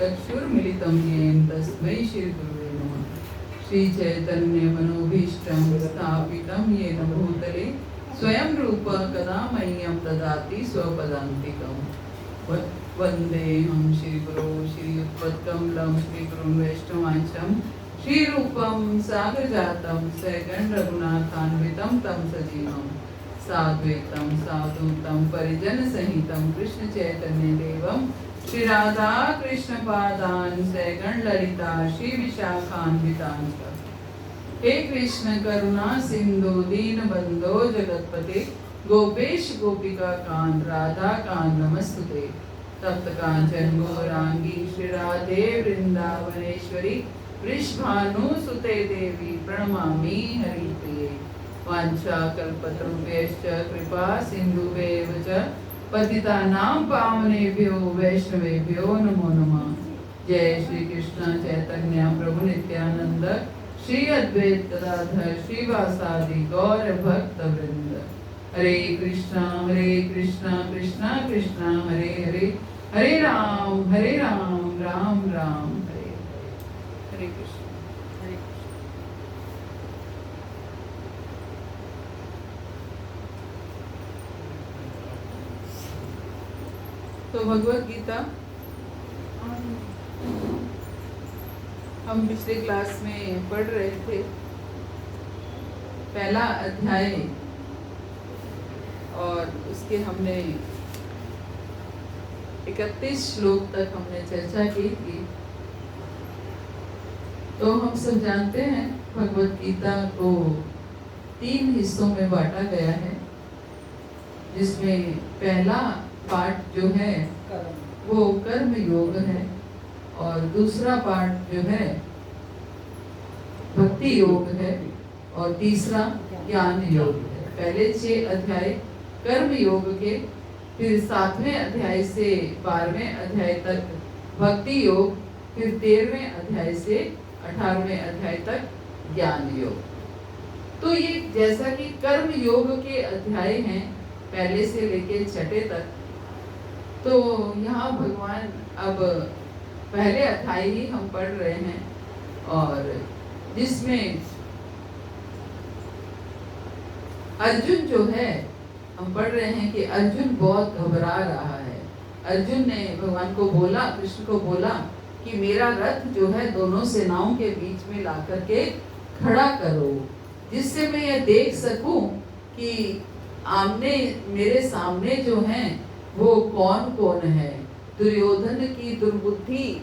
चक्षुर्मिलितं येन तस्मै श्रीगुरुवे नमः। श्रीचैतन्यमनोभीष्टं स्थापितं येन भूतले स्वयं रूप कदा मह्यं ददाति स्वपदान्तिकम्। वन्देऽहं श्रीगुरो श्रीयुतपत्कमलं श्रीगुरुं वैष्णवांशं श्रीरूपं सागरजातं सगण रघुनाथान्वितं तं सजीवं साद्वैतं सावधूतं परिजनसहितं कृष्ण चैतन्य देवं श्री राधा कृष्ण पादान सगण ललिता श्री विशाखान्वितांश्च। हे कृष्ण करुणा सिंधु दीन बंधो जगतपते गोपेश गोपिका कांत राधा कांत नमस्तुते। तप्त कांचन गौरांगी श्री राधे वृंदावनेश्वरी वृषभानुसुते देवी प्रणमामि हरिप्रिये। वाञ्छाकल्पतरुभ्यश्च कृपा सिन्धुभ्येव च पतितानां पावनेभ्यो वैष्णवेभ्यो नमो नमः। जय श्री कृष्ण चैतन्य प्रभु नित्यानंद श्री अद्वैत गदाधर श्रीवासादि गौर भक्त वृंद। हरे कृष्णा कृष्णा कृष्णा हरे हरे हरे राम राम राम हरे हरे। हरे कृष्ण हरे कृष्ण। तो भगवत गीता हम पिछले क्लास में पढ़ रहे थे। पहला अध्याय और उसके हमने 31 श्लोक तक हमने चर्चा की थी। तो हम सब जानते हैं भगवत गीता को 3 हिस्सों में बांटा गया है, जिसमें पहला पार्ट जो है वो कर्म योग है और दूसरा पार्ट जो है भक्ति योग है और तीसरा ज्ञान योग है। पहले 6 अध्याय कर्म योग के, फिर 7वें अध्याय से 12वें अध्याय तक भक्ति योग, फिर 13वें अध्याय से 18वें अध्याय तक ज्ञान योग। तो ये जैसा कि कर्म योग के अध्याय हैं पहले से लेके 6 तक, तो यहाँ भगवान अब पहले अध्याय ही हम पढ़ रहे हैं और जिसमें अर्जुन जो है, हम पढ़ रहे हैं कि अर्जुन बहुत घबरा रहा है। अर्जुन ने भगवान को बोला, कृष्ण को बोला कि मेरा रथ जो है दोनों सेनाओं के बीच में ला करके खड़ा करो, जिससे मैं ये देख सकूं कि आमने मेरे सामने जो हैं वो कौन कौन है। दुर्योधन की दुर्बुद्धि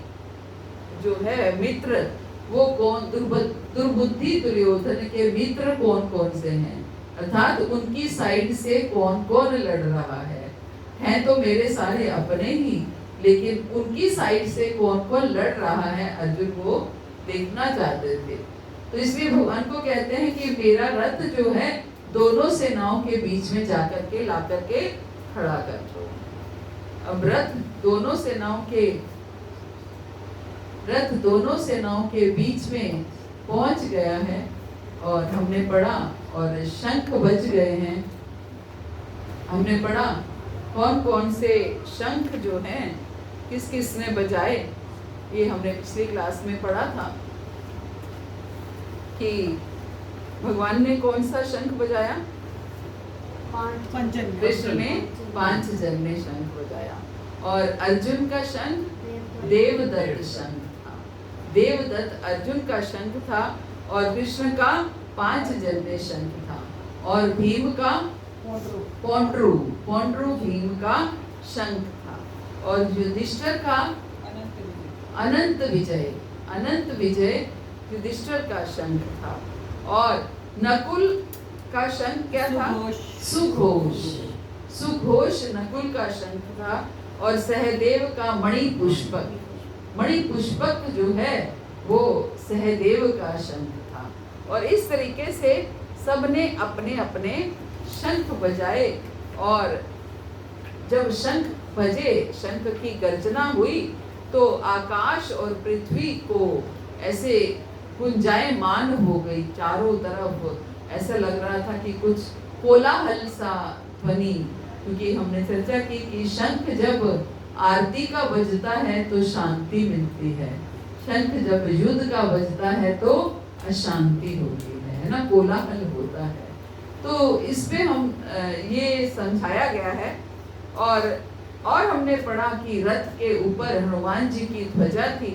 जो है मित्र, वो कौन, दुर्बुद्धि दुर्योधन के मित्र कौन कौन से हैं, अर्थात उनकी साइड से कौन कौन लड़ रहा है। हैं तो मेरे सारे अपने ही, लेकिन उनकी साइड से कौन कौन लड़ रहा है अर्जुन वो देखना चाहते थे। तो इसलिए भगवान को कहते हैं कि मेरा रथ जो है दोनों सेनाओं के बीच में जाकर के ला करके खड़ा कर दो। अब रथ दोनों सेनाओं के बीच में पहुंच गया है और हमने पढ़ा और शंख बज गए हैं। हमने पढ़ा कौन कौन से शंख जो हैं किस किस ने बजाए, ये हमने पिछली क्लास में पढ़ा था कि भगवान ने कौन सा शंख बजाया, कृष्ण ने 5 जन ने शंख बजाया और अर्जुन का शंख देवदत्त शंख था। देवदत्त अर्जुन का शंख था और कृष्ण का 5 जन ने शंख था और भीम का पौंड्रू भीम का शंख था और युधिष्ठिर का अनंत विजय युधिष्ठिर का शंख था और नकुल का शंख क्या था, सुघोष नकुल का शंख था और सहदेव का मणिपुष्पक जो है वो सहदेव का शंख था। और इस तरीके से सबने अपने अपने शंख बजाए और जब शंख बजे, शंख की गर्जना हुई तो आकाश और पृथ्वी को ऐसे गुंजायमान हो गई। चारों तरफ ऐसा लग रहा था कि कुछ कोलाहल सा ध्वनि, क्योंकि हमने चर्चा की कि शंख जब आरती का बजता है तो शांति मिलती है, शंख जब युद्ध का बजता है तो अशांति होती है ना, कोलाहल होता है। तो इसमें हम ये समझाया गया है। और हमने पढ़ा कि रथ के ऊपर हनुमान जी की ध्वजा थी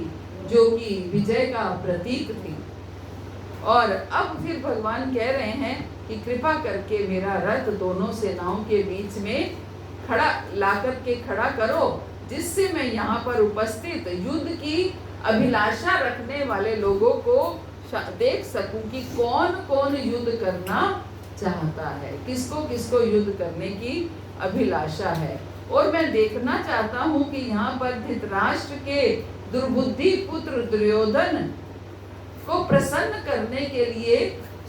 जो कि विजय का प्रतीक थी। और अब फिर भगवान कह रहे हैं कि कृपा करके मेरा रथ दोनों सेनाओं के बीच में ला करके खड़ा करो, जिससे मैं यहाँ पर उपस्थित युद्ध की अभिलाषा रखने वाले लोगों को देख सकूं कि कौन कौन युद्ध करना चाहता है, किसको किसको युद्ध करने की अभिलाषा है। और मैं देखना चाहता हूँ कि यहाँ पर धृतराष्ट्र के दुर्बुद्धि पुत्र दुर्योधन को प्रसन्न करने के लिए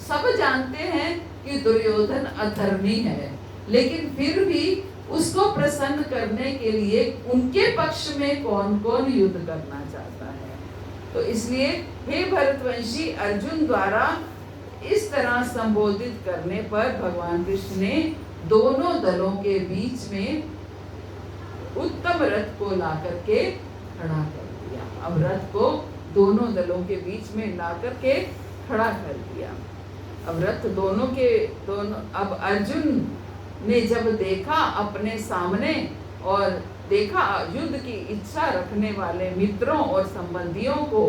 सब जानते हैं कि दुर्योधन अधर्मी है, लेकिन फिर भी उसको प्रसन्न करने के लिए उनके पक्ष में कौन कौन युद्ध करना चाहता है। तो इसलिए हे भरतवंशी, अर्जुन द्वारा इस तरह संबोधित करने पर भगवान कृष्ण ने दोनों दलों के बीच में उत्तम रथ को ला करके खड़ा कर दिया। अब रथ को दोनों दलों के बीच में ला करके खड़ा कर दिया। अब रथ दोनों अब अर्जुन ने जब देखा अपने सामने और देखा युद्ध की इच्छा रखने वाले मित्रों और संबंधियों को,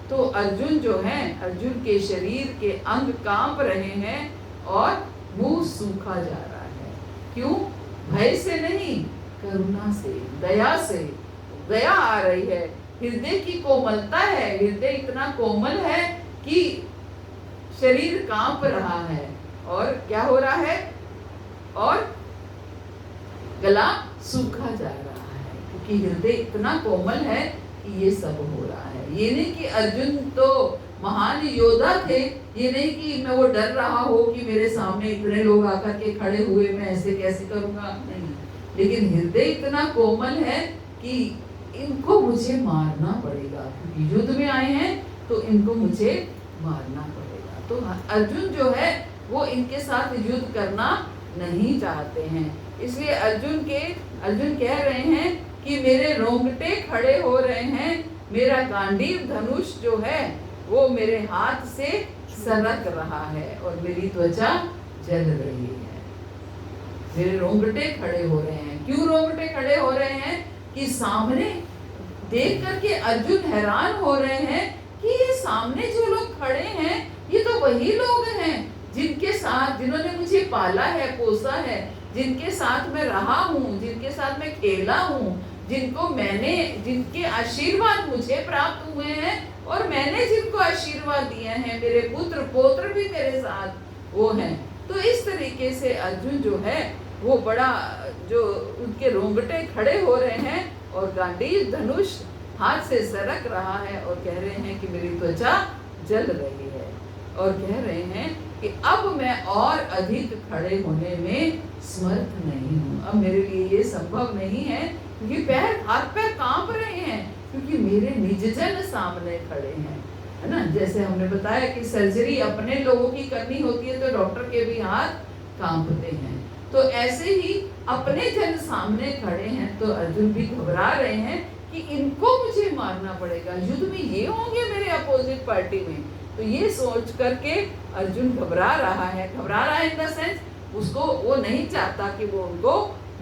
तो अर्जुन जो है, अर्जुन के शरीर के अंग कांप रहे हैं और मुंह सूखा जा रहा है। क्यों? भय से नहीं, करुणा से, दया से। दया आ रही है, हृदय की कोमलता है, हृदय इतना कोमल है कि शरीर कांप रहा है। और क्या हो रहा है? और गला सूखा जा रहा है, क्योंकि हृदय इतना कोमल है कि ये सब हो रहा है। ये नहीं कि अर्जुन तो महान योद्धा थे, ये नहीं कि मैं वो डर रहा हो कि मेरे सामने इतने लोग आकर के खड़े हुए, मैं ऐसे कैसे करूंगा, नहीं। लेकिन हृदय इतना कोमल है कि इनको मुझे मारना पड़ेगा, क्योंकि युद्ध में आए हैं तो इनको मुझे मारना पड़ेगा। तो अर्जुन जो है वो इनके साथ युद्ध करना नहीं चाहते हैं। इसलिए अर्जुन कह रहे हैं कि मेरे रोंगटे खड़े हो रहे हैं, मेरा गांडीव धनुष जो है वो मेरे हाथ से सरक रहा है और मेरी त्वचा जल रही है। मेरे रोंगटे खड़े हो रहे हैं। क्यों रोंगटे खड़े हो रहे हैं? कि सामने देख करके अर्जुन हैरान हो रहे हैं कि ये सामने जो लोग खड़े हैं ये तो वही लोग हैं जिन्होंने मुझे पाला है, पोसा है, जिनके साथ मैं रहा हूँ, जिनके साथ मैं खेला हूँ, जिनके आशीर्वाद मुझे प्राप्त हुए हैं और मैंने जिनको आशीर्वाद दिए हैं, मेरे पुत्र पौत्र भी मेरे साथ वो हैं। तो इस तरीके से अर्जुन जो है वो बड़ा, जो उनके रोंगटे खड़े हो रहे हैं और गांडीव धनुष हाथ से सरक रहा है और कह रहे हैं कि मेरी त्वचा जल रही है, और कह रहे हैं कि अब मैं और अधिक खड़े होने में समर्थ नहीं हूँ। अब मेरे लिए ये संभव नहीं है, क्योंकि हाथ पैर कांप रहे हैं, क्योंकि मेरे निजजन सामने खड़े हैं, है ना। जैसे हमने बताया कि सर्जरी अपने लोगों की करनी होती है तो डॉक्टर के भी हाथ कांपते हैं, तो ऐसे ही अपने जन सामने खड़े हैं तो अर्जुन भी घबरा रहे हैं कि इनको मुझे मारना पड़ेगा, युद्ध में ये होंगे मेरे अपोजिट पार्टी में। तो ये सोच करके अर्जुन घबरा रहा है इन द सेंस उसको, वो नहीं चाहता कि वो उनको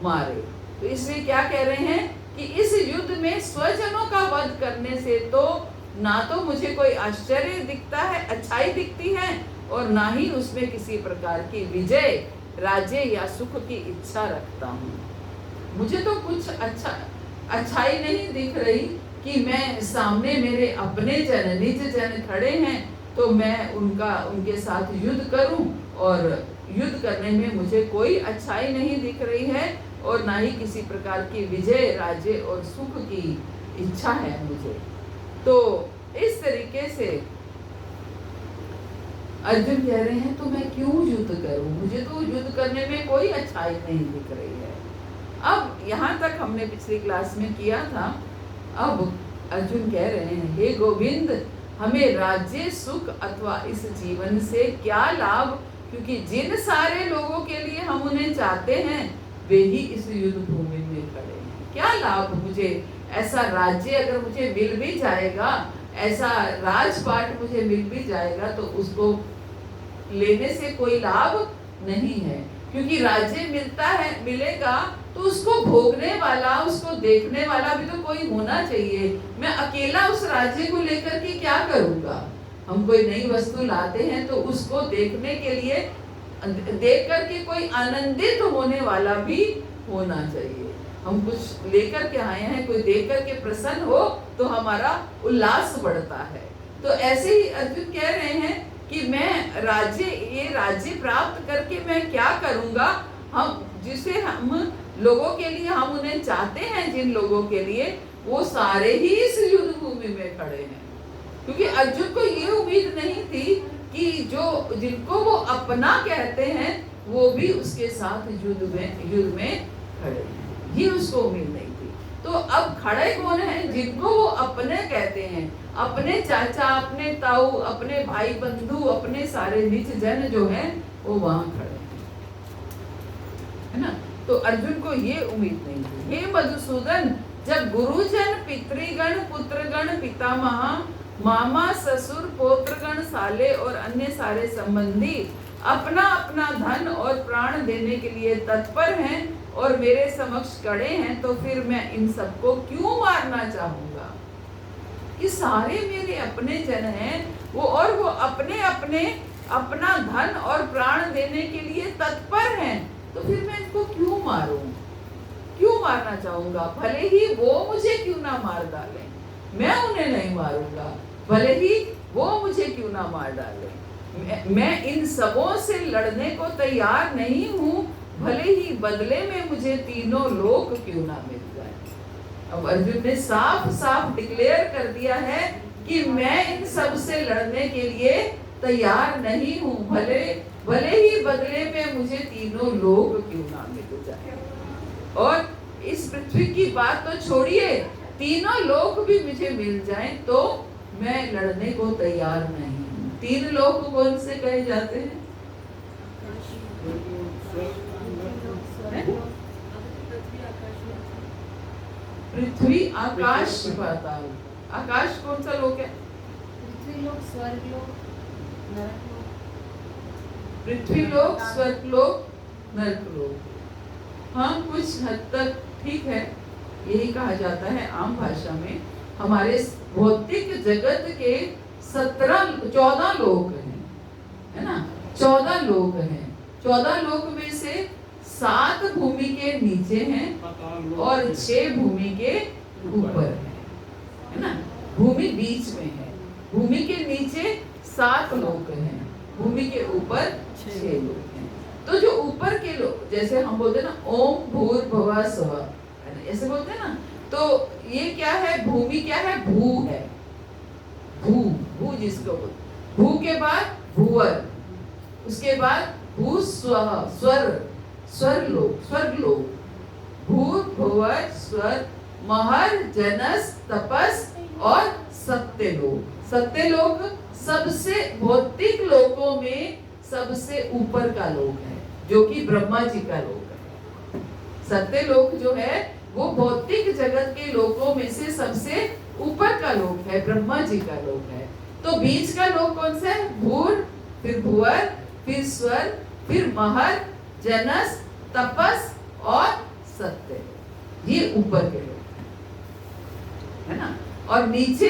मारे। तो इसलिए क्या कह रहे हैं कि इस युद्ध में स्वजनों का वध करने से तो ना तो मुझे कोई आश्चर्य दिखता है, अच्छाई दिखती है, और ना ही उसमें किसी प्रकार की विजय, राज्य या सुख की इच्छा रखता हूँ। मुझे तो कुछ अच्छाई नहीं दिख रही कि मैं सामने मेरे अपने निज जन खड़े हैं तो मैं उनके साथ युद्ध करूं, और युद्ध करने में मुझे कोई अच्छाई नहीं दिख रही है और ना ही किसी प्रकार की विजय, राज्य और सुख की इच्छा है मुझे। तो इस तरीके से अर्जुन कह रहे हैं तो मैं क्यों युद्ध करूं, मुझे तो युद्ध करने में कोई अच्छाई नहीं दिख रही है। अब यहाँ तक हमने पिछली क्लास में किया था। अब अर्जुन कह रहे हैं, हे गोविंद, हमें राज्य, सुख अथवा इस जीवन से क्या लाभ, क्योंकि जिन सारे लोगों के लिए हम उन्हें चाहते हैं वे ही इस युद्ध भूमि में खड़े हैं। क्या लाभ मुझे? ऐसा राज्य अगर मुझे मिल भी जाएगा, ऐसा राजपाट मुझे मिल भी जाएगा, तो उसको लेने से कोई लाभ नहीं है, क्योंकि राज्य मिलता है, मिलेगा तो उसको भोगने वाला, उसको देखने वाला भी तो कोई होना चाहिए। मैं अकेला उस राज्य को लेकर के क्या करूंगा? हम कोई नई वस्तु लाते हैं तो उसको देखने के लिए, देख करके कोई आनंदित होने वाला भी होना चाहिए। हम कुछ लेकर के आए हैं, कोई देख करके प्रसन्न हो तो हमारा उल्लास बढ़ता है। तो ऐसे ही अर्जुन कह रहे हैं कि मैं राज्य, ये राज्य प्राप्त करके मैं क्या करूंगा? हम जिसे हम लोगों के लिए हम उन्हें चाहते हैं, जिन लोगों के लिए, वो सारे ही इस युद्ध भूमि में खड़े हैं। क्योंकि अर्जुन को ये उम्मीद नहीं थी कि जो जिनको वो अपना कहते हैं वो भी उसके साथ युद्ध में खड़े हैं, ये उसको उम्मीद नहीं थी। तो अब खड़े कौन हैं? जिनको वो अपने कहते हैं, अपने चाचा, अपने ताऊ, अपने भाई बंधु, अपने सारे निज जन जो हैं वो वहां खड़े हैं, है ना। तो अर्जुन को ये उम्मीद नहीं थी। हे मधुसूदन, जब गुरुजन, पितृगण, पुत्रगण, पितामह, मामा, ससुर, पौत्रगण, साले और अन्य सारे संबंधी अपना अपना धन और प्राण देने के लिए तत्पर हैं और मेरे समक्ष खड़े हैं, तो फिर मैं इन सबको क्यों मारना चाहूंगा? कि सारे मेरे अपने जन हैं, वो अपने अपने अपना धन और प्राण देने के लिए तत्पर हैं, तो फिर मैं इनको क्यों मारूं? क्यों मारना चाहूंगा? भले ही वो मुझे क्यों ना मार डालें, मैं उन्हें नहीं मारूंगा। भले ही वो मुझे क्यों ना मार डाले, मैं इन सबों से लड़ने को तैयार नहीं हूँ, भले ही बदले में मुझे तीनों लोक क्यों ना मिल जाए। अब अर्जुन ने साफ साफ डिक्लेयर कर दिया है कि मैं इन सब से लड़ने के लिए तैयार नहीं हूँ, भले ही बदले में मुझे तीनों लोक क्यों ना मिल जाए। और इस पृथ्वी की बात तो छोड़िए, तीनों लोक भी मुझे मिल जाएं तो मैं लड़ने को तैयार नहीं हूँ। तीन लोक कौन से कहे जाते हैं? पृथ्वी, आकाश, पाताल। आकाश कौन सा लोक है? पृथ्वी लोक, स्वर्ग लोक, नरक लोक। पृथ्वी लोक, स्वर्ग लोक, नरक लोक। हाँ, कुछ हद तक ठीक है, यही कहा जाता है आम भाषा में। हमारे भौतिक जगत के 14 लोक हैं, है ना। 14 लोक हैं। 14 लोक में से 7 भूमि के नीचे हैं और 6 भूमि के ऊपर हैं, है ना। भूमि बीच में है। भूमि के नीचे 7 लोक हैं, भूमि के ऊपर 6 लोक हैं। तो जो ऊपर के लोग, जैसे हम बोलते हैं ना ओम भूर्भुवः स्वः, ऐसे बोलते हैं ना, तो ये क्या है? भूमि क्या है? भू है। भू जिसको बोलते, भू के बाद भूवर, उसके बाद भू स्वः, स्वर्ग लोक, भूर्भुवः स्वर्ग, महर, जनस, तपस और सत्य लोक सबसे भौतिक लोकों में सबसे ऊपर का लोक है, जो कि ब्रह्मा जी का लोक है। सत्य लोक जो है वो भौतिक जगत के लोकों में से सबसे ऊपर का लोक है, ब्रह्मा जी का लोक है। तो बीच का लोक कौन सा है? भूर, फिर भुवर, फिर स्वर्ग, फिर महर, जनस, तपस और सत्य, ये ऊपर के लोग है ना। और नीचे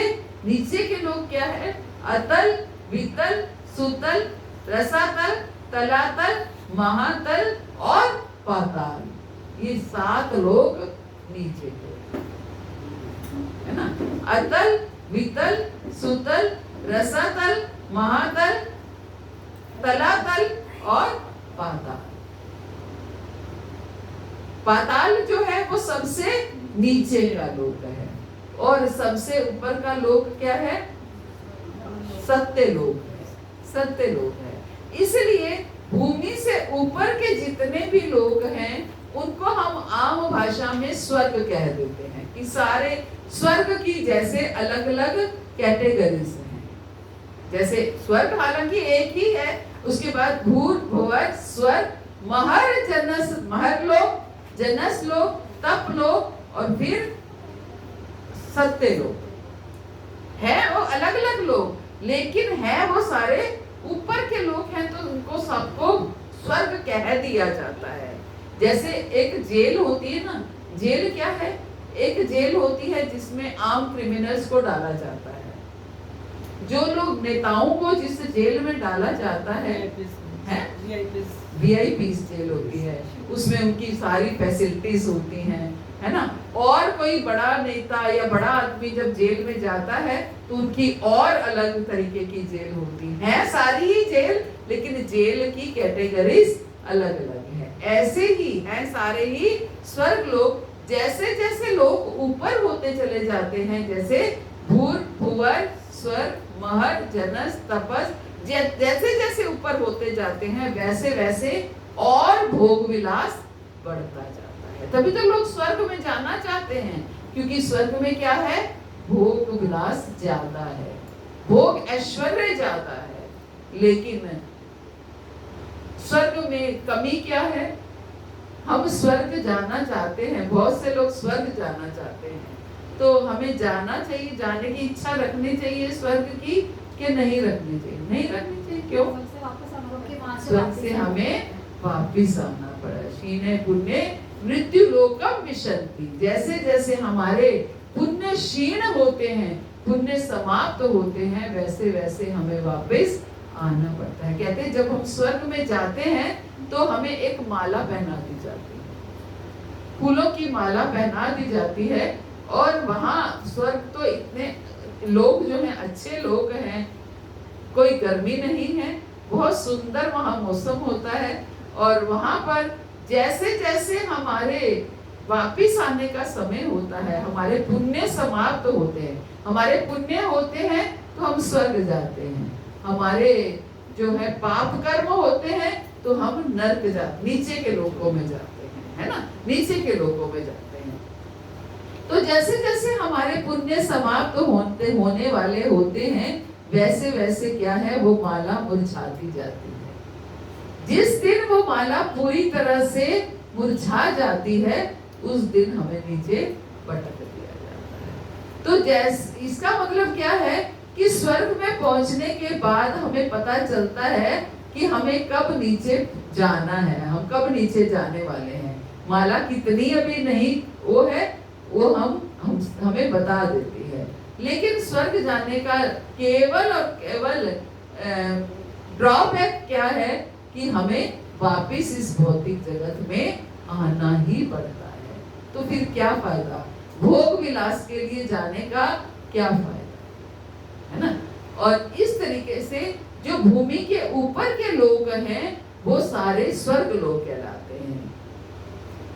के लोग क्या है? अतल, वितल, सुतल, रसातल, तलातल, महातल और पाताल, ये 7 लोग नीचे के, है ना। अतल, वितल, सुतल, रसातल, महातल, तलातल और पाताल। पाताल जो है वो सबसे नीचे का लोक है, और सबसे ऊपर का लोक क्या है? सत्य लोक है। इसलिए भूमि से ऊपर के जितने भी लोग हैं उनको हम आम भाषा में स्वर्ग कह देते हैं, कि सारे स्वर्ग की जैसे अलग अलग कैटेगरीज हैं। जैसे स्वर्ग हालांकि एक ही है, उसके बाद भूर, भुवर, स्वर्ग, महर, जनस, महर लोक, जनस लोक, तप लोक, और फिर सत्य लोक है, वो अलग अलग लोग, लेकिन है वो सारे ऊपर के लोग हैं, तो उनको सबको स्वर्ग कह दिया जाता है। जैसे एक जेल होती है ना, जेल क्या है? एक जेल होती है जिसमें आम क्रिमिनल्स को डाला जाता है। जो लोग नेताओं को जिस जेल में डाला जाता है VIP जेल होती है, उसमें उनकी सारी फैसिलिटीज होती हैं, है ना। और कोई बड़ा नेता या बड़ा आदमी जब जेल में जाता है तो उनकी और अलग तरीके की जेल होती है, सारी ही जेल, लेकिन जेल की कैटेगरीज अलग अलग है। ऐसे ही हैं सारे ही स्वर्ग लोग। जैसे जैसे लोग ऊपर होते चले जाते हैं, जैसे भूर भुवर स्वर्ग महर जनस तपस, जैसे जैसे ऊपर होते जाते हैं वैसे वैसे और भोग विलास बढ़ता जाता है। तभी तो लोग स्वर्ग में जाना चाहते हैं, क्योंकि स्वर्ग में क्या है? भोग विलास ज्यादा है, भोग ऐश्वर्य ज्यादा है। लेकिन स्वर्ग में कमी क्या है? हम स्वर्ग जाना चाहते हैं, बहुत से लोग स्वर्ग जाना चाहते हैं, तो हमें जाना चाहिए, जाने की इच्छा रखनी चाहिए स्वर्ग की कि नहीं रखनी चाहिए? नहीं रखनी चाहिए। क्यों? स्वर्ग से हमें वापिस आना पड़ा। क्षीणे पुण्य मृत्यु लोकम विशन्ति। जैसे जैसे हमारे पुण्य क्षीण होते हैं, पुण्य समाप्त होते हैं, वैसे वैसे हमें वापिस आना पड़ता है। कहते हैं जब हम स्वर्ग में जाते हैं तो हमें एक माला पहना दी जाती है, फूलों की माला पहना दी जाती है। और वहाँ स्वर्ग तो इतने लोग जो हैं अच्छे लोग हैं, कोई गर्मी नहीं है, बहुत सुंदर वहाँ मौसम होता है। और वहाँ पर जैसे जैसे हमारे वापिस आने का समय होता है, हमारे पुण्य समाप्त होते हैं, हमारे पुण्य होते हैं तो हम स्वर्ग जाते हैं, हमारे जो है पाप कर्म होते हैं तो हम नरक जाते, नीचे के लोकों में जाते हैं, है ना, नीचे के लोकों में जाते हैं। तो जैसे जैसे हमारे पुण्य समाप्त होने वाले होते हैं, वैसे वैसे क्या है, वो माला मुरझाती जाती है। जिस दिन वो माला पूरी तरह से मुरझा जाती है, उस दिन हमें नीचे पटक दिया जाता है। तो जैसे इसका मतलब क्या है कि स्वर्ग में पहुंचने के बाद हमें पता चलता है कि हमें कब नीचे जाना है, हम कब नीचे जाने वाले हैं। माला कितनी अभी नहीं वो है, वो हमें बता देती है। लेकिन स्वर्ग जाने का केवल और केवल ड्रॉबैक क्या है कि हमें वापिस इस भौतिक जगत में आना ही पड़ता है। तो फिर क्या फायदा? भोग विलास के लिए जाने का क्या फायदा, है ना। और इस तरीके से जो भूमि के ऊपर के लोग हैं वो सारे स्वर्ग लोग कहलाते हैं।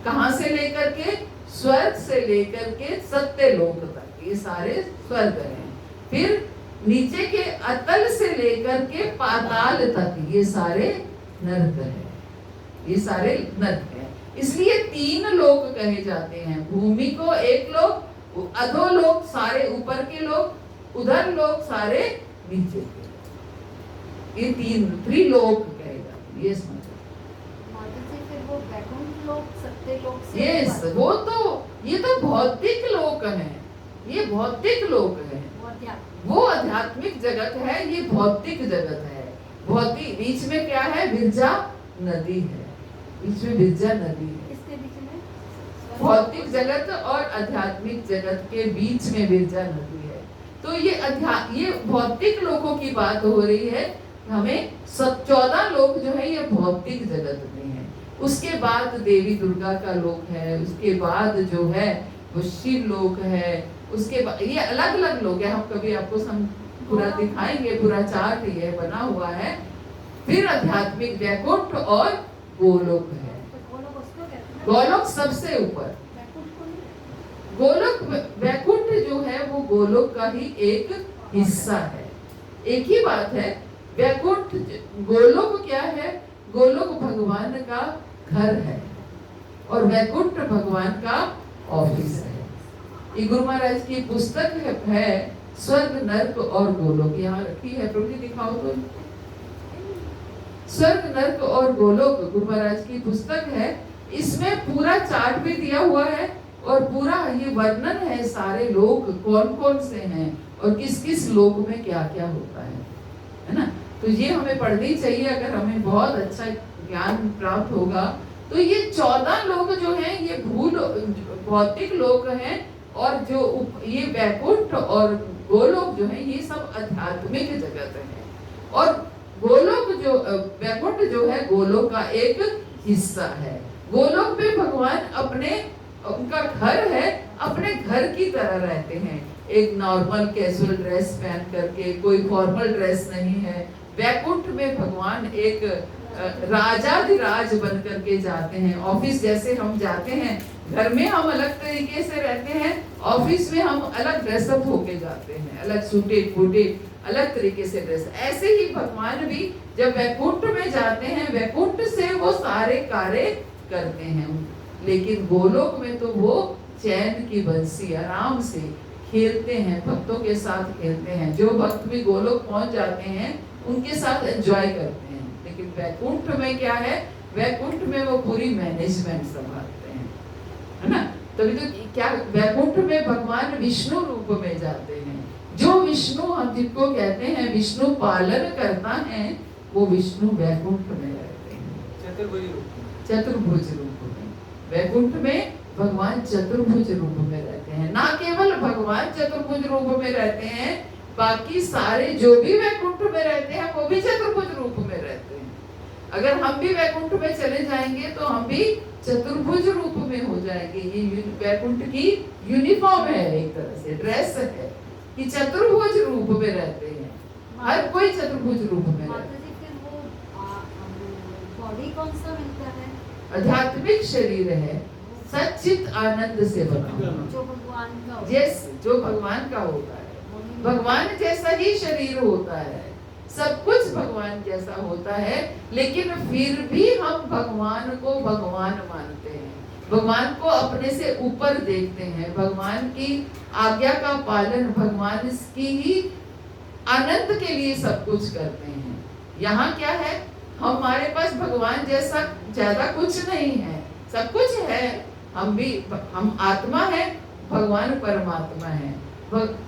कहां से लेकर के? स्वर्ग से लेकर के सत्य लोक तक ये सारे स्वर्ग हैं। फिर नीचे के अतल से लेकर के पाताल तक ये सारे नरक हैं, ये सारे नरक हैं। इसलिए 3 लोक कहे जाते हैं। भूमि को एक लोक, अधो लोक सारे ऊपर के लोक, उधर लोक सारे नीचे के। ये 3 लोक कहे जाते हैं। ये समझो। वो वैकुंठ लोक, सत्य लोक से यस, वो तो ये तो भौतिक लोक है, ये भौतिक लोक है, वो आध्यात्मिक जगत है, ये भौतिक जगत है। भौतिक बीच में क्या है? विरजा नदी है, बीच में विरजा नदी है। इसके बीच में भौतिक जगत और आध्यात्मिक जगत के बीच में विरजा नदी है। तो ये भौतिक लोकों की बात हो रही है। हमें 14 लोक जो है ये भौतिक जगत में है। उसके बाद देवी दुर्गा का लोक है, उसके बाद जो है वो शिव लोक है, उसके बाद ये अलग अलग लोक है। हम कभी आपको पूरा दिखाएंगे, पूरा चार्ट ये बना हुआ है। फिर आध्यात्मिक वैकुंठ और गोलोक है। गोलोक सबसे ऊपर, गोलोक वैकुंठ जो है वो गोलोक का ही एक हिस्सा है। एक ही बात है, वैकुंठ गोलोक क्या है? गोलोक भगवान का घर है और वैकुंठ भगवान का ऑफिस है। ये गुरु महाराज की पुस्तक है स्वर्ग नर्क और गोलोक, यहाँ रखी है। प्रभु जी दिखाओ तो। स्वर्ग नर्क और गोलोक गुरु महाराज की पुस्तक है। इसमें पूरा चार्ट भी दिया हुआ है और पूरा ये वर्णन है सारे लोक कौन कौन से हैं और किस किस लोक में क्या क्या होता है ना। तो ये हमें पढ़नी चाहिए, अगर हमें बहुत अच्छा ज्ञान प्राप्त होगा। तो ये 14 लोक जो हैं ये भौतिक लोक हैं, और जो ये वैकुंठ और गोलोक जो है ये सब आध्यात्मिक जगत है। और गोलोक जो वैकुंठ जो है गोलोक का एक हिस्सा है। गोलोक में भगवान अपने उनका घर है, अपने घर की तरह रहते हैं, एक नॉर्मल कैजुअल ड्रेस पहन करके, कोई फॉर्मल ड्रेस नहीं है। वैकुंठ में भगवान एक राजाधिराज बन करके जाते हैं। ऑफिस जैसे हम जाते हैं, घर में हम अलग तरीके से रहते हैं, ऑफिस में हम अलग ड्रेसअप होके जाते हैं, अलग सूटेड बूटेड अलग तरीके से ड्रेस। ऐसे ही भगवान भी जब वैकुंठ में जाते हैं, वैकुंठ से वो सारे कार्य करते हैं। लेकिन गोलोक में तो वो चैन की बंसी आराम से खेलते हैं, भक्तों के साथ खेलते हैं। जो भक्त भी गोलोक पहुंच जाते हैं उनके साथ एंजॉय करते हैं। लेकिन वैकुंठ में क्या है, वैकुंठ में वो पूरी मैनेजमेंट संभालते हैं, है ना। तभी तो क्या वैकुंठ में भगवान विष्णु रूप में जाते हैं। जो विष्णु हम जिनको कहते हैं विष्णु पालन करता है, वो विष्णु वैकुंठ में रहते हैं, चतुर्भुज रूप में। वैकुंठ में भगवान चतुर्भुज रूप में रहते हैं। ना केवल भगवान चतुर्भुज रूप में रहते हैं, बाकी सारे जो भी वैकुंठ में रहते हैं वो भी चतुर्भुज रूप में रहते हैं। अगर हम भी वैकुंठ में चले जाएंगे तो हम भी चतुर्भुज रूप में हो जाएंगे। ये वैकुंठ की यूनिफॉर्म है, एक तरह से ड्रेस है कि चतुर्भुज रूप में रहते हैं। हर कोई चतुर्भुज रूप में रहता है। बॉडी कौन सा मिलता है? आध्यात्मिक शरीर है, सच्चित आनंद से बना हुआ, जो भगवान का जो भगवान का होता है। भगवान जैसा ही शरीर होता है, सब कुछ भगवान जैसा होता है, लेकिन फिर भी हम भगवान को भगवान मानते हैं, भगवान को अपने से ऊपर देखते हैं, भगवान की आज्ञा का पालन, भगवान की ही आनंद के लिए सब कुछ करते हैं। यहाँ क्या है, हमारे पास भगवान जैसा ज्यादा कुछ नहीं है, सब कुछ है। हम आत्मा है, भगवान परमात्मा है।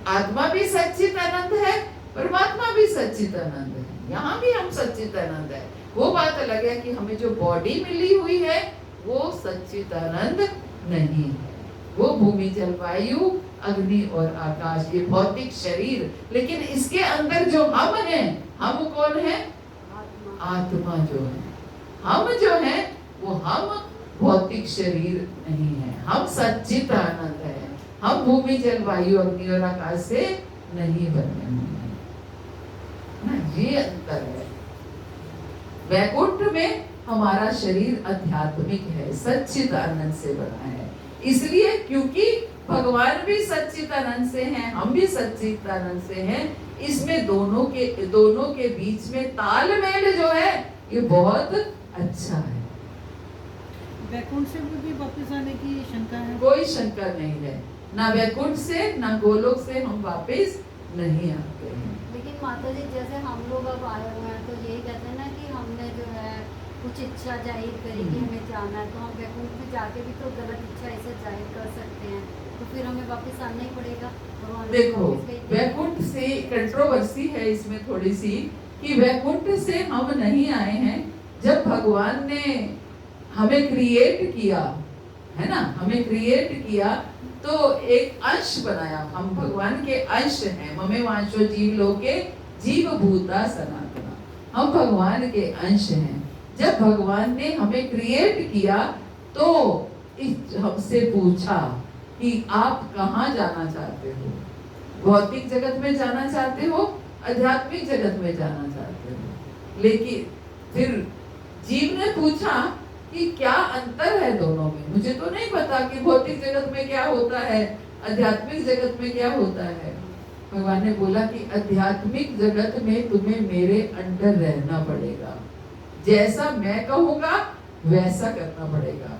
आत्मा भी सच्चित आनंद है, परमात्मा भी सच्चित आनंद है। यहाँ भी हम सच्चित आनंद है। वो बात अलग है कि हमें जो बॉडी मिली हुई है वो सच्चित आनंद नहीं है। वो भूमि जल वायु अग्नि और आकाश, ये भौतिक शरीर। लेकिन इसके अंदर जो हम हैं, हम कौन है? आत्मा जो है, हम जो है वो हम भौतिक शरीर नहीं है, हम सच्चित आनंद है। हम भूमि जल वायु अग्नि और आकाश से नहीं बने हुए हैं ना, ये अंतर है। वैकुंठ में हमारा शरीर आध्यात्मिक है, सच्चित आनंद से बना है। इसलिए क्योंकि भगवान भी सच्चित आनंद से हैं, हम भी सच्चित आनंद से हैं, इसमें दोनों के बीच में तालमेल जो है ये बहुत अच्छा है। वैकुंठ से भी वापस आने की शंका है? कोई शंका नहीं है, ना वैकुंठ से ना गोलोक से हम वापस नहीं आते हैं। लेकिन माता जी जैसे हम लोग अब आए हुए हैं तो यही कहते हैं ना कि हमने जो है कुछ इच्छा जाहिर करी कि हमें जाना है, तो हम वैकुंठ में जाके भी तो गलत इच्छा ऐसे जाहिर कर सकते हैं, तो फिर हमें वापस आना ही पड़ेगा। देखो वैकुंठ से कंट्रोवर्सी है इसमें थोड़ी सी, कि वैकुंठ से हम नहीं आए हैं। जब भगवान ने हमें क्रिएट किया है ना, हमें क्रिएट किया तो एक अंश बनाया, हम भगवान के अंश हैं। ममे वांशो जीव लोके जीव भूता सनातना, हम भगवान के अंश हैं। जब भगवान ने हमें क्रिएट किया तो हमसे पूछा कि आप कहाँ जाना चाहते हो, भौतिक जगत में जाना चाहते हो, आध्यात्मिक जगत में जाना चाहते हो। लेकिन फिर जीव ने पूछा कि क्या अंतर है दोनों में, मुझे तो नहीं पता कि भौतिक जगत में क्या होता है, आध्यात्मिक जगत में क्या होता है। भगवान ने बोला कि आध्यात्मिक जगत में तुम्हें मेरे अंडर रहना पड़ेगा, जैसा मैं कहूँगा वैसा करना पड़ेगा।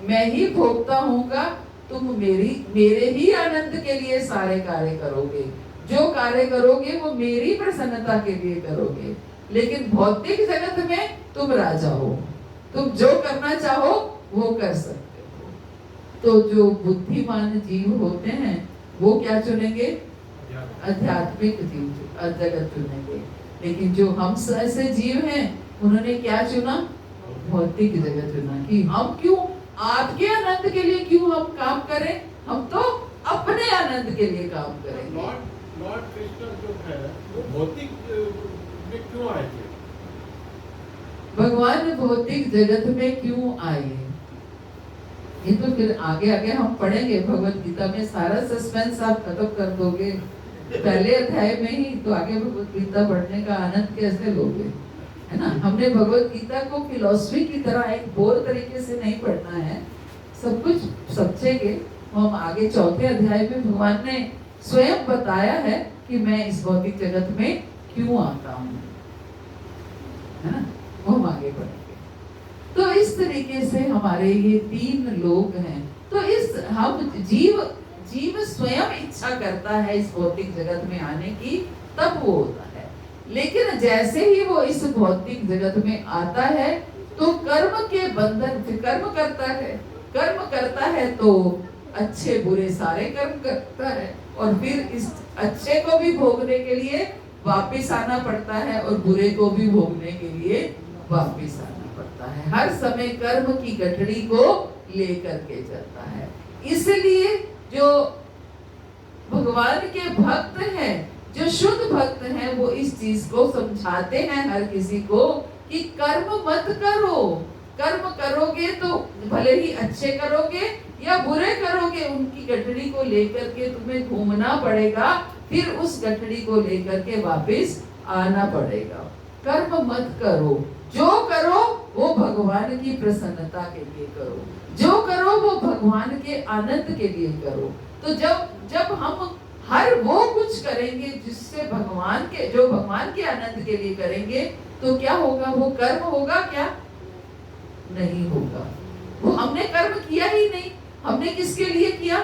मैं ही भोगता हूँगा, तुम मेरे ही आनंद के लिए सारे कार्य करोगे, जो कार्य करोगे वो मेरी प्रसन्नता के लिए करोगे। लेकिन भौतिक जगत में तुम राजा हो, तुम जो करना चाहो वो कर सकते हो, तो जो बुद्धिमान जीव होते हैं वो क्या चुनेंगे? आध्यात्मिक जीव जगत चुनेंगे। लेकिन जो हम ऐसे जीव हैं उन्होंने क्या चुना? भौतिक जगत चुना। कि हम क्यों आपके आनंद के लिए क्यों हम काम करें, हम तो अपने आनंद के लिए काम करेंगे। लॉर्ड कृष्ण जो है वो भौतिक में क्यों आए थे? भगवान भौतिक जगत में क्यों आए, ये तो फिर आगे आगे हम पढ़ेंगे भगवत गीता में। सारा सस्पेंस आप खत्म कर दोगे पहले अध्याय में ही, तो आगे भगवत गीता पढ़ने का आनंद कैसे लोगे, है ना। हमने भगवत गीता को फिलॉसफी की तरह एक बोर तरीके से नहीं पढ़ना है, सब कुछ समझेंगे। हम आगे चौथे अध्याय में भगवान ने स्वयं बताया है कि मैं इस भौतिक जगत में क्यों आता हूँ, है ना, वो हम आगे बढ़ेंगे। तो इस तरीके से हमारे ये 3 लोग हैं। तो इस हम जीव स्वयं इच्छा करता है इस भौतिक जगत में आने की, तब वो होता है। लेकिन जैसे ही वो इस भौतिक जगत में आता है तो कर्म के बंधन, फिर कर्म करता है तो अच्छे बुरे सारे कर्म करता है, और फिर इस अच्छे को भी भोगने के लिए वापिस आना पड़ता है और बुरे को भी भोगने के लिए वापिस आना पड़ता है। हर समय कर्म की गठरी को लेकर के चलता है। इसलिए जो भगवान के भक्त हैं, जो शुद्ध भक्त हैं, वो इस चीज को समझाते हैं हर किसी को कि कर्म मत करो। कर्म करोगे तो भले ही अच्छे करोगे या बुरे करोगे, उनकी गठरी को लेकर के तुम्हें घूमना पड़ेगा, फिर उस गठरी को लेकर के वापस आना पड़ेगा। कर्म मत करो, जो करो वो भगवान की प्रसन्नता के लिए करो, जो करो वो भगवान के आनंद के लिए करो। तो जब हम हर वो कुछ करेंगे जिससे भगवान के आनंद के लिए करेंगे, तो क्या होगा? वो कर्म होगा क्या? नहीं होगा। वो हमने कर्म किया ही नहीं। हमने किसके लिए किया?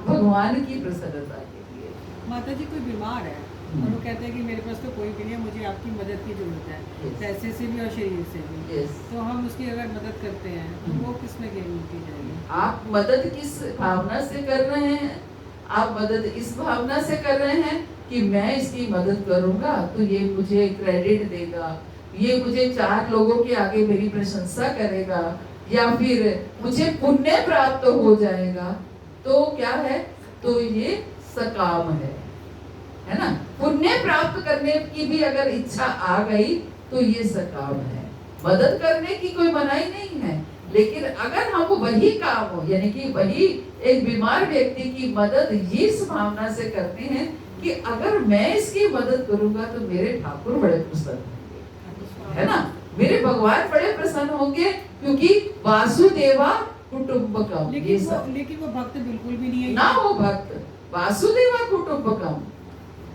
भगवान की प्रसन्नता के लिए। माता जी कोई बीमार है और वो कहते हैं कि मेरे पास तो कोई भी नहीं है, मुझे आपकी मदद की जरूरत है, पैसे से भी और शरीर से भी। तो हम उसकी अगर मदद करते हैं तो वो किस में गिनती जाएगी? आप मदद किस भावना से कर रहे हैं? आप मदद इस भावना से कर रहे हैं कि मैं इसकी मदद करूंगा तो ये मुझे क्रेडिट देगा, ये मुझे 4 लोगों के आगे मेरी प्रशंसा करेगा, या फिर मुझे पुण्य प्राप्त हो जाएगा, तो क्या है? तो ये सकाम है ना। पुण्य प्राप्त करने की भी अगर इच्छा आ गई तो ये सकाम है। मदद करने की कोई मनाही नहीं है, लेकिन अगर हम वही काम हो, यानी कि वही एक बीमार व्यक्ति की मदद इस भावना से करते हैं कि अगर मैं इसकी मदद करूंगा तो मेरे ठाकुर बड़े प्रसन्न होंगे, है ना, मेरे भगवान बड़े प्रसन्न होंगे, क्योंकि वासुदेवा कुटुंबकम। लेकिन वो भक्त बिल्कुल भी नहीं है ना हो भक्त, वासुदेवा कुटुंबकम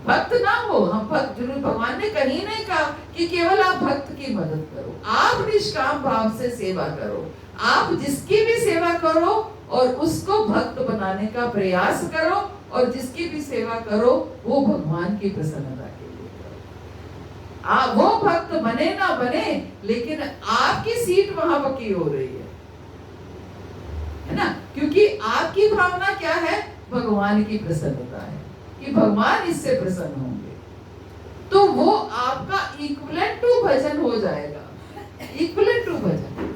भक्त ना हो। हम भक्त जरूर, भगवान ने कहीं नहीं कहा कि केवल आप भक्त की मदद करो, आप निष्काम भाव से सेवा करो, आप जिसकी भी सेवा करो और उसको भक्त बनाने का प्रयास करो, और जिसकी भी सेवा करो वो भगवान की प्रसन्नता के लिए करो। वो भक्त बने ना बने, लेकिन आपकी सीट वहां पक्की हो रही है ना, क्योंकि आपकी भावना क्या है? भगवान की प्रसन्नता है कि भगवान इससे प्रसन्न होंगे, तो वो आपका इक्विवेलेंट टू भजन हो जाएगा, इक्विवेलेंट टू भजन,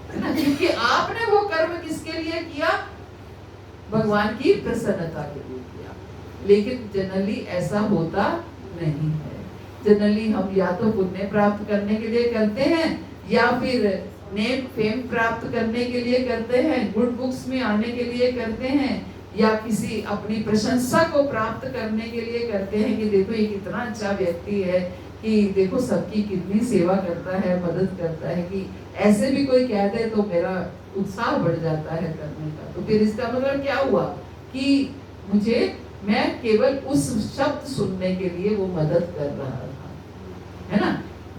है ना, क्योंकि आपने वो कर्म किसके लिए किया? भगवान की प्रसन्नता के लिए किया। लेकिन जनरली ऐसा होता नहीं है। जनरली हम या तो पुण्य प्राप्त करने के लिए करते हैं, या फिर नेम फेम प्राप्त करने के लिए करते हैं, गुड बुक्स में आने के लिए करते हैं, या किसी अपनी प्रशंसा को प्राप्त करने के लिए करते हैं कि देखो ये कितना अच्छा व्यक्ति है, कि देखो सबकी कितनी सेवा करता है, मदद करता है, कि ऐसे भी कोई कह दे तो मेरा उत्साह बढ़ जाता है करने का। तो फिर इसका मतलब क्या हुआ कि मैं केवल उस शब्द सुनने के लिए वो मदद कर रहा था, है ना।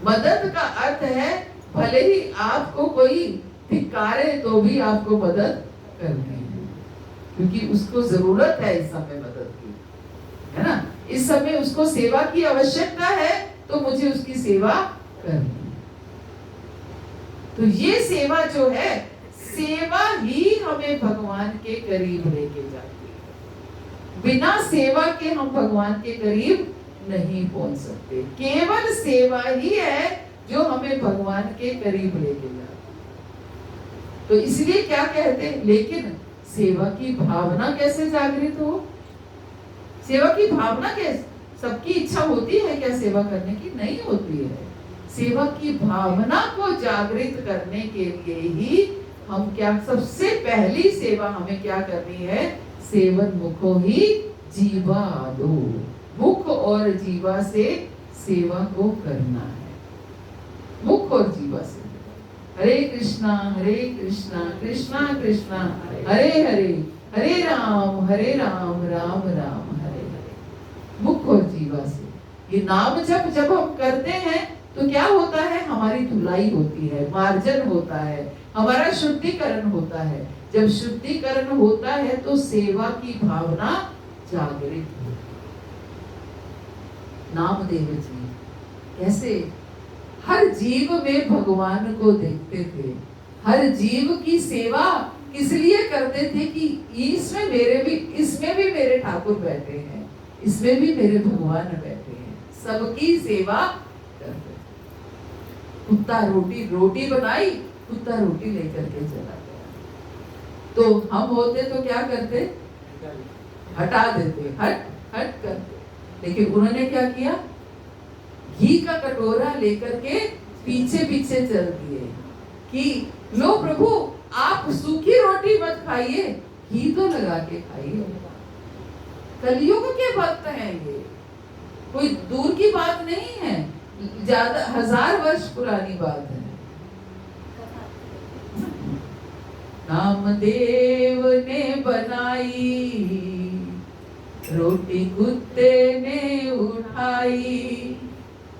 मदद का अर्थ है भले ही आपको कोई धिक्कारे तो भी आपको मदद करनी है, क्योंकि उसको जरूरत है इस समय मदद की, है ना। इस समय उसको सेवा की आवश्यकता है, तो मुझे उसकी सेवा करनी है। तो ये सेवा जो है सेवा ही हमें भगवान के करीब लेके जाती है। बिना सेवा के हम भगवान के करीब नहीं पहुंच सकते। केवल सेवा ही है जो हमें भगवान के करीब लेके जाती है। तो इसलिए क्या कहते हैं, लेकिन सेवा की भावना कैसे जागृत हो? सेवा की भावना कैसे? सबकी इच्छा होती है क्या सेवा करने की? नहीं होती है। सेवा की भावना को जागृत करने के लिए ही हम क्या, सबसे पहली सेवा हमें क्या करनी है? सेवन मुखो ही जीवा दो, मुख और जीवा से सेवा को करना है। मुख और जीवा से। हरे कृष्णा कृष्णा कृष्णा हरे हरे, हरे राम राम राम हरे हरे। मुख और जीवा से ये नाम जब हम करते हैं तो क्या होता है? हमारी धुलाई होती है, मार्जन होता है, हमारा शुद्धिकरण होता है। जब शुद्धिकरण होता है तो सेवा की भावना जागृत होती है। नामदेव जी कैसे हर जीव में भगवान को देखते थे, हर जीव की सेवा इसलिए करते थे कि इसमें भी मेरे ठाकुर बैठे हैं, इसमें भी मेरे भगवान बैठे हैं, सबकी सेवा करते थे। कुत्ता रोटी बनाई, कुत्ता रोटी लेकर के चला गया, तो हम होते तो क्या करते? हटा देते, हट करते। लेकिन उन्होंने क्या किया? घी का कटोरा लेकर के पीछे चल दिए कि लो प्रभु, आप सूखी रोटी मत खाइए, घी तो लगा के खाइए। कलयुग के भक्त हैं ये, कोई दूर की बात नहीं है, ज्यादा 1000 वर्ष पुरानी बात है। नामदेव ने बनाई रोटी, कुत्ते ने उठाई,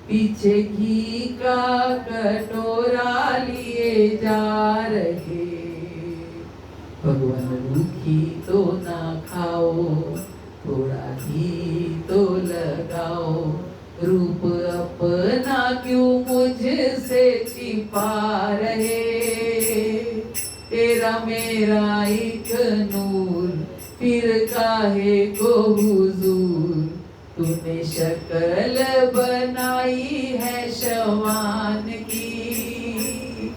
पीछे घी का कटोरा लिए जा रहे। भगवान रूखी तो ना खाओ, थोड़ा घी तो लगाओ, रूप अपना क्यों मुझसे छिपा रहे। तेरा मेरा एक नूर, फिर काहे को हुजूर, तूने शक्ल बनाई है शवान की,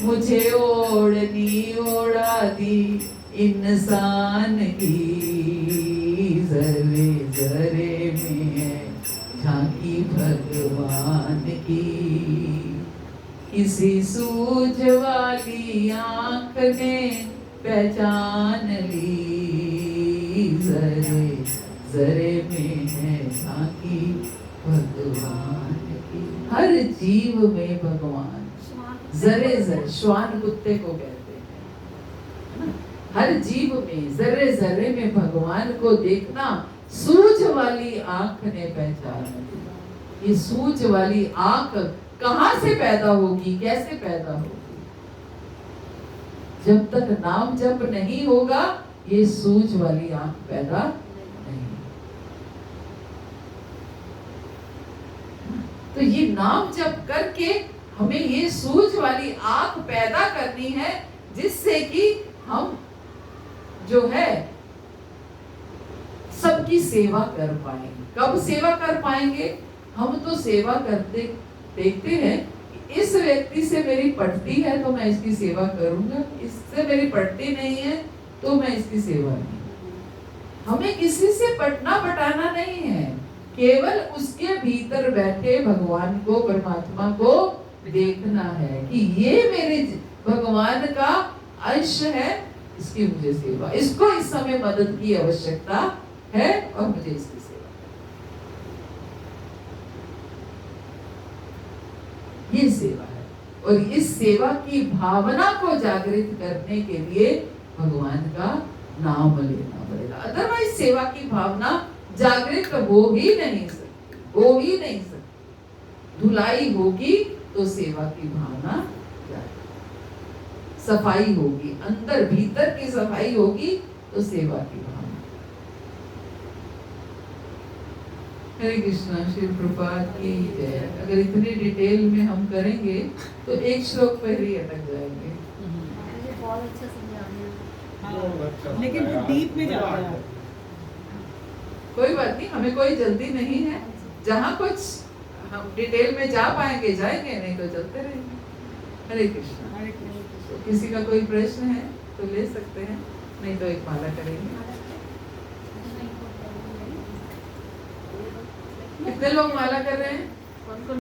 मुझे ओढ़नी ओढ़ा दी इंसान की। जरे जरे में है झांकी भगवान की, किसी सूझ वाली आंख ने पहचान ली। जरे जरे में है झांकी भगवान की, हर जीव में भगवान। जरे जरे, श्वान कुत्ते को कहते हैं, हर जीव में जरे जरे में भगवान को देखना सूझ वाली आंख ने पहचाना। ये सूझ वाली आंख कहां से पैदा होगी, कैसे पैदा होगी? जब तक नाम जप नहीं होगा ये सूझ वाली आंख पैदा नहीं। तो ये नाम जप करके हमें ये सूझ वाली आंख पैदा करनी है, जिससे कि हम जो है सबकी सेवा कर पाएंगे। कब सेवा कर पाएंगे? हम तो सेवा करते देखते हैं, इस व्यक्ति से मेरी पटती है तो मैं इसकी सेवा करूंगा, इससे मेरी पटती नहीं है तो मैं इसकी सेवा नहीं। हमें किसी से पटना पटाना नहीं है, केवल उसके भीतर बैठे भगवान को, परमात्मा को देखना है कि ये मेरे भगवान का अंश है, इसकी मुझे सेवा, इसको इस समय मदद की आवश्यकता है और मुझे इसकी सेवा। ये सेवा है, और इस सेवा की भावना को जागृत करने के लिए भगवान का नाम लेना पड़ेगा। अदरवाइज सेवा की भावना जागृत हो ही नहीं सकती, धुलाई होगी तो सेवा की भावना जागृत, सफाई होगी, अंदर भीतर की सफाई होगी तो सेवा की भावना। हरे कृष्णा, श्री प्रभुपाद की जय। अगर इतनी डिटेल में हम करेंगे तो एक श्लोक पर ही अटक जाएंगे। बहुत अच्छा समझा रहे हैं। बहुत अच्छा हाँ, लेकिन वो बताया। डीप में मजा जाता आ है। गया। कोई बात नहीं, हमें कोई जल्दी नहीं है। जहाँ कुछ हम डिटेल में जा पाएंगे जाएंगे, नहीं तो चलते रहेंगे। हरे कृष्ण। हरे कृष्ण। तो किसी का कोई प्रश्न है तो ले सकते हैं, नहीं तो एक माला करेंगे। कितने लोग माला कर रहे हैं? कौन कौन